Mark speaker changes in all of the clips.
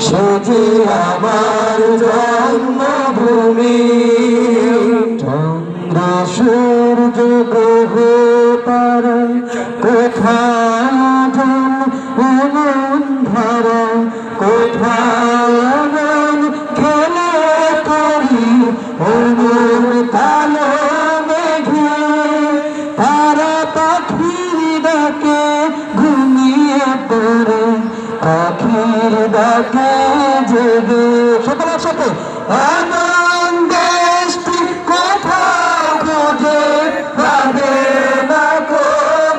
Speaker 1: সোজে আমার জন্মভূমি চন্দ্র সূর্য গ্রহ তারা কোথায় ধারা কোথায় খেলা করি অমর কালো মেঘে তারা পাখির ডাকে ঘুমিয়ে পড়ে পাখির ডাকে জেগে সকলের সাথে এমন দেশটি কোথাও খুঁজে পাবে না গো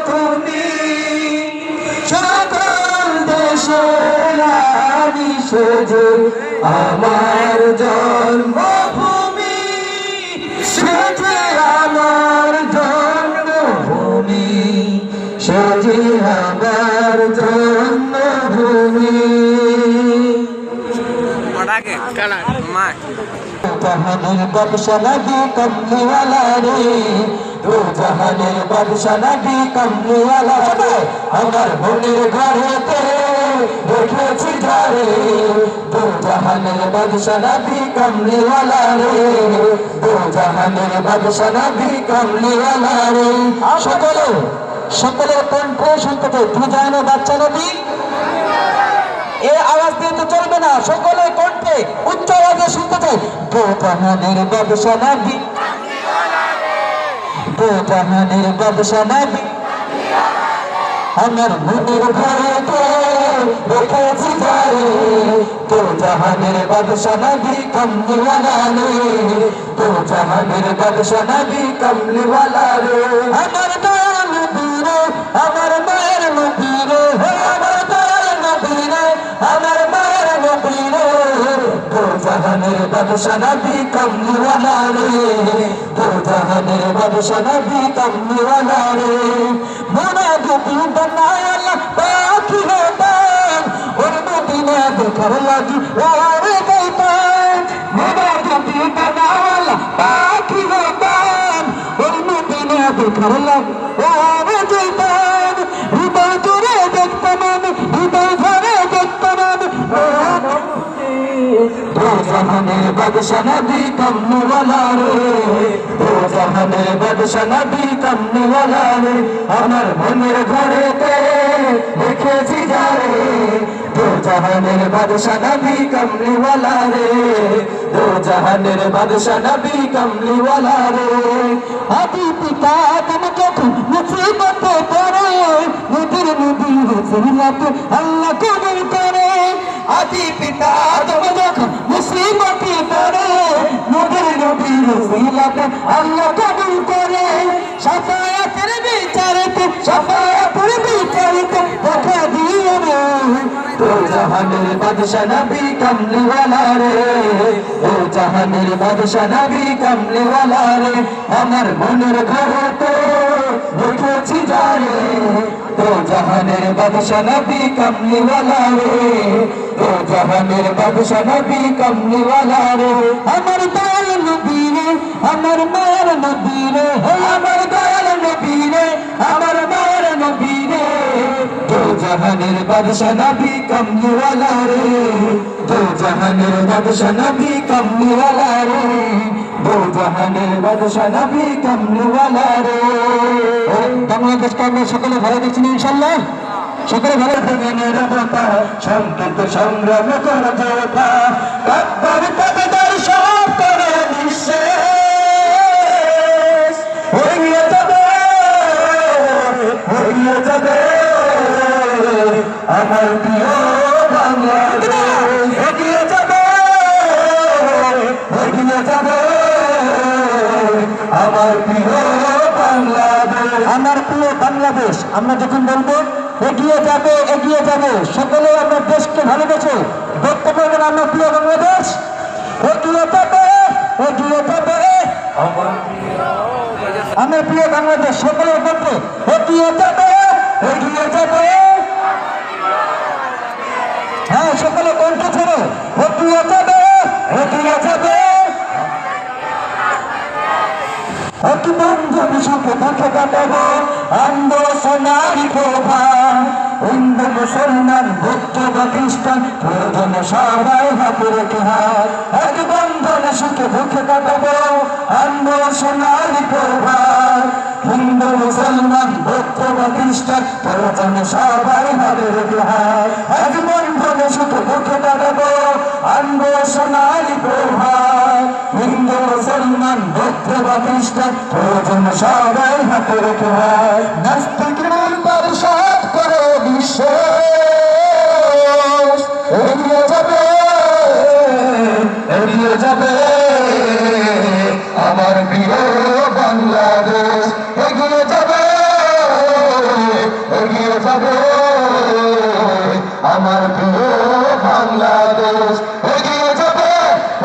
Speaker 1: তুমি সকল দেশের রানী সেজে আমার জন্মভূমি সেজে আমার জন্মভূমি সেজে আমার জন্মভূমি জাহানের বাদশা নবী কমলিওয়ালা রে দু জাহানের বাদশা নবী কমলিওয়ালা রে আমার মনের ঘরেতে দেখেছি যারে দু জাহানের বাদশা নবী কমলিওয়ালা রে দু জাহানের বাদশা নবী কমলিওয়ালা রে সকলের কণ্ঠে শুনতে চাই দু জাহানের বাদশা নবী এই আওয়াজ দিয়ে তো চলবে না সকলের কণ্ঠে উচ্চ আওয়াজে শুনতে চাই দু জাহানের বাদশা নবী দু জাহানের বাদশা নবী আমার মনের ঘরেতে রেখেছি যারে দু জাহানের বাদশা নবী কমলিওয়ালা রে দু জাহানের বাদশা নবী কমলিওয়ালা রে আমার দয়াল নবী রে আমার মায়ের নবী রে আমার দয়াল নবী রে আমার মায়ের নবী রে দু জাহানের বাদশা নবী কমলিওয়ালা রে দু জাহানের বাদশা নবী কমলিওয়ালা রে মোনা গোপী বানায় আল্লাহ পাখি হতাম ওর মদিনা দেখার লাগি ওরে গাইতাম মোনা গোপী বানায় আল্লাহ পাখি হতাম ওর মদিনা দেখার লাগি ওরে গাইতাম হৃদয় জুড়ে দেখতাম আমি হৃদয় ভরে দেখতাম আমি দু জাহানের বাদশা নবী কমলিওয়ালা রে দু জাহানের বাদশা নবী কমলিওয়ালা রে আমার মনের ঘরেতে দেখেছি যারে দু জাহানের বাদশা নবী কমলিওয়ালা রে দু জাহানের বাদশা নবী কমলিওয়ালা রে আদি পিতা তুমি যখন মুসিবতে পড়ে নদীর নদী রসুলাতে আল্লাহ কবুল করে আদি পিতা তুমি যখন মুসিবতে পড়ে নদীর নদী রসুলাতে আল্লাহ কবুল করে শাফায়াতের বিচারতে শাফায়াতের বিচারতে দেখা দিও রে দু জাহানের বাদশা নবী কমলিওয়ালা রে দু জাহানের বাদশা নবী কমলিওয়ালা রে আমার মনের ঘরেতে রেখেছি যারে দু জাহানের বাদশা নবী কমলিওয়ালা রে দু জাহানের বাদশা নবী কমলিওয়ালা রে আমার দয়াল নবী রে আমার মায়ের নবী রে আমার দয়াল নবী রে আমার মায়ের নবী রে দু জাহানের বাদশা নবী কমলিওয়ালা রে দু জাহানের বাদশা নবী কমলিওয়ালা রে দু জাহানের বাদশা নবী কমলিওয়ালা রে বাংলাদেশকে আমরা সকলে ভালো দেখছি ইনশাআল্লাহ সকলে ভালো থাকবেন নিরাপত্তা সংকেত সংগ্রাম করা যোদ্ধা কাব্বার পদদার সব করে নিঃশেষ হইয়া যাবে আমার প্রিয় বাংলাদেশ এগিয়ে যাবে আমার প্রিয় বাংলাদেশ।
Speaker 2: আমার প্রিয় বাংলাদেশ, আমরা যখন বলবো এগিয়ে যাবে এগিয়ে যাবে, সকলে আমরা দেশকে ভালোবেসে দেখতে পারবেন আমার প্রিয় বাংলাদেশ এগিয়ে যাবে এগিয়ে যাবে। আমার প্রিয় বাংলাদেশ সকলে বলবো এগিয়ে যাবে এগিয়ে যাবে। হ্যাঁ, সকলে কণ্ঠ ছেড়ে এগিয়ে যাবে এগিয়ে যাবে। অতি বন্ধন সুখে দুঃখে কাটাবো আন্দোলনারি প্রভাব। হিন্দু মুসলমান বৌদ্ধ বা খ্রিস্টান প্রয়োজন সবাই হাতে রেখে হাত। এক বন্ধন সুখে দুঃখে কাটাবো আন্দোলনারি প্রভাব। হিন্দু মুসলমান বৌদ্ধ বা খ্রিস্টান প্রয়োজন সবাই হাতে রেখে হাত। এক বন্ধন সুখে দুঃখে কাটাবো আন্দোলনারি প্রভাব। হিন্দু মুসলমান বৌদ্ধ বা খ্রিস্টান প্রয়োজন সবাই হাতে রেখে হাত। নাস্তিক পরিষদ করে বিশ্ব এগিয়ে যাবে এগিয়ে যাবে। আমার প্রিয় বাংলাদেশ এগিয়ে যাবে এগিয়ে যাবে। আমার প্রিয় বাংলাদেশ এগিয়ে যাবে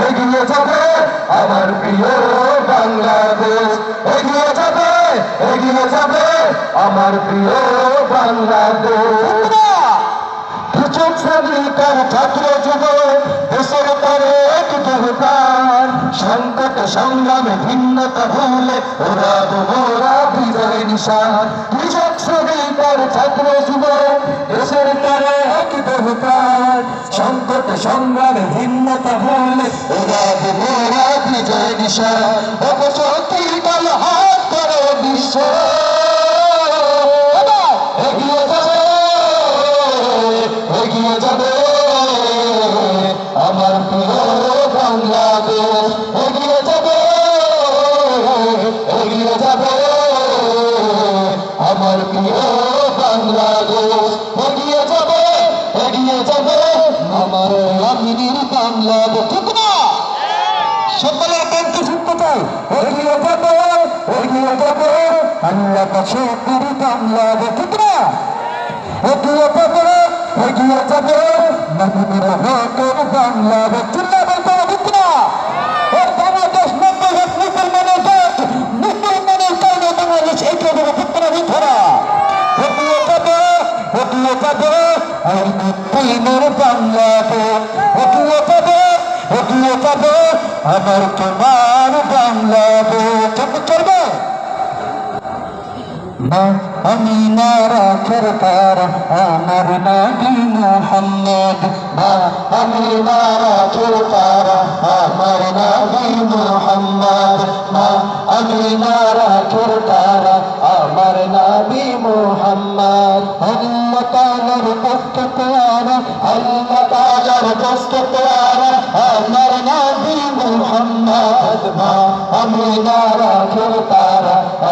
Speaker 2: এগিয়ে যাবে। আমার প্রিয় বাংলাদেশ এগিয়ে যাবে এগিয়ে যাবে। আমার প্রিয় বাংলাদেশ। কৃষক শ্রমিকের ছাত্র যুবক দেশের পরে এক দরকার। সংকট সংগ্রামে ভিন্নতা ভুলে ওরা মোরা বিজয় নিশান। কৃষক শ্রমিকের ছাত্র যুবক দেশের পরে এক দরকার। সংকট সংগ্রামে ভিন্নতা ভুলে ওরা মোরা বিজয় নিশান। অপশক্তির কাল হাত করে বিশ্ব এগিয়ে যাবে এগিয়ে যাবে। আমার প্রিয় বাংলাদেশ এগিয়ে যাবে এগিয়ে যাবে। আমার প্রিয় বাংলাদেশ এগিয়ে যাবে এগিয়ে যাবে। আমার আমির বাংলাদেশ, ঠিক না? সকলের কণ্ঠ শুনতে চাই এগিয়ে যাবে এগিয়ে যাবে। আল্লাহ কাছে বাংলাদেশ, ঠিক না? এগিয়ে যাবে এগিয়ে যাবে। নবীর হকের বাংলাদেশ, চিল্লা বলতে হবে, ঠিক না? এই বাংলাদেশ 90 মুসলমানের দেশ, মুসলমানের কারণে বাংলাদেশ এগিয়ে যাবে, ঠিক না? ধরা এগিয়ে যাবে এগিয়ে যাবে। আর মুসলিমের বাংলাদেশ এগিয়ে যাবে এগিয়ে যাবে। আমার তোমার বাংলাদেশ চলবে না। আমি না রাখের তার আমার নবী মুহাম্মদ। না আমি না রাখের তার আমার নবী মুহাম্মদ। না আমি না রাখের তার আমার নবী মুহাম্মদ। আল্লাহ তাআলার দস্ত প্যারা আল্লাহ তাআলার দস্ত প্যারা আমার নবী মুহাম্মদ। না আমি না রাখের তার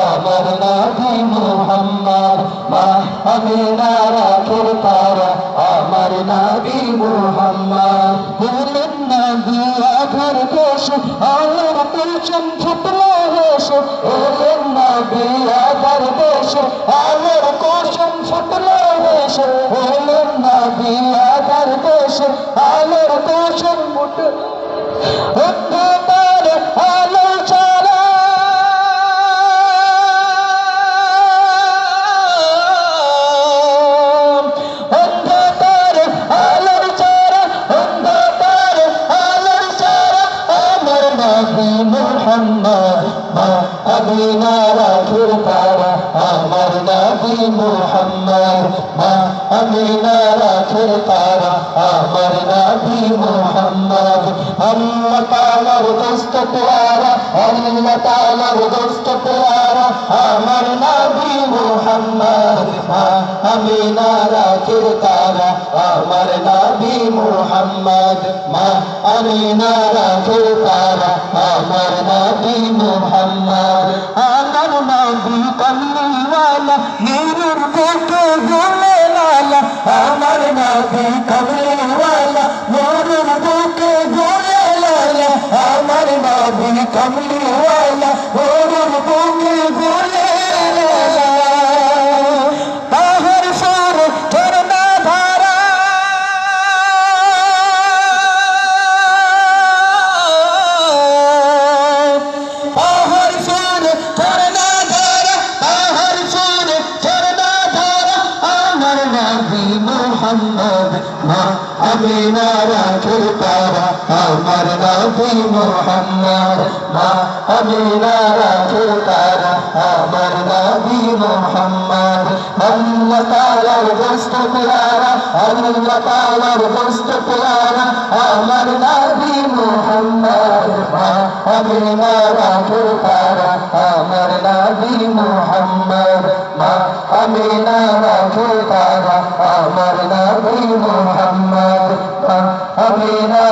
Speaker 2: আমার নবী মুহাম্মদ। মা আমি না রাখের তারা আমার নবী মুহাম্মদ। বলেন নবী আধার দেশ আলোর পরিচম ফুটলো হেস। বলেন নবী আধার দেশ আলোর কোশম ফুটলো হেস। বলেন নবী আধার দেশ আলোর কোশম ফুটলো অন্ধকার আলো ছাড়া আমি না রাখের তারা আমার নবী মুহাম্মদ। মা আমি না রাখের তারা আমার নবী মুহাম্মদ। আল্লাহ তাআলার দোস্ত প্যারা আল্লাহ তাআলার দোস্ত প্যারা আমার নবী মুহাম্মদ। মা আমি না রাখের তারা আমার নবী মুহাম্মদ। মা আমি না রাখের তারা আমার নবী মুহাম্মদ। আমার নবী কমলিওয়ালা নূরের বুকে জ্বলে লালা। আমার নবী কমলিওয়ালা নূরের বুকে জ্বলে লালা। আমার নবী কমলিওয়ালা নূরের বুকে জ্বলে লালা। মোহাম্মদ মা আমিনা রাখে তারা আমার নবী মোহাম্মদ মা আমিনা রাখে তারা আমার নবী মোহাম্মদ আল্লাহ তাআলার দোস্ত প্যারা আল্লাহ তাআলার দোস্ত প্যারা আমার নবী মোহাম্মদ মা আমিনা রাখে তারা আমার নবী মোহাম্মদ মা আমিনা রাখে তারা আমার নবী মোহাম্মদ মা আমিনা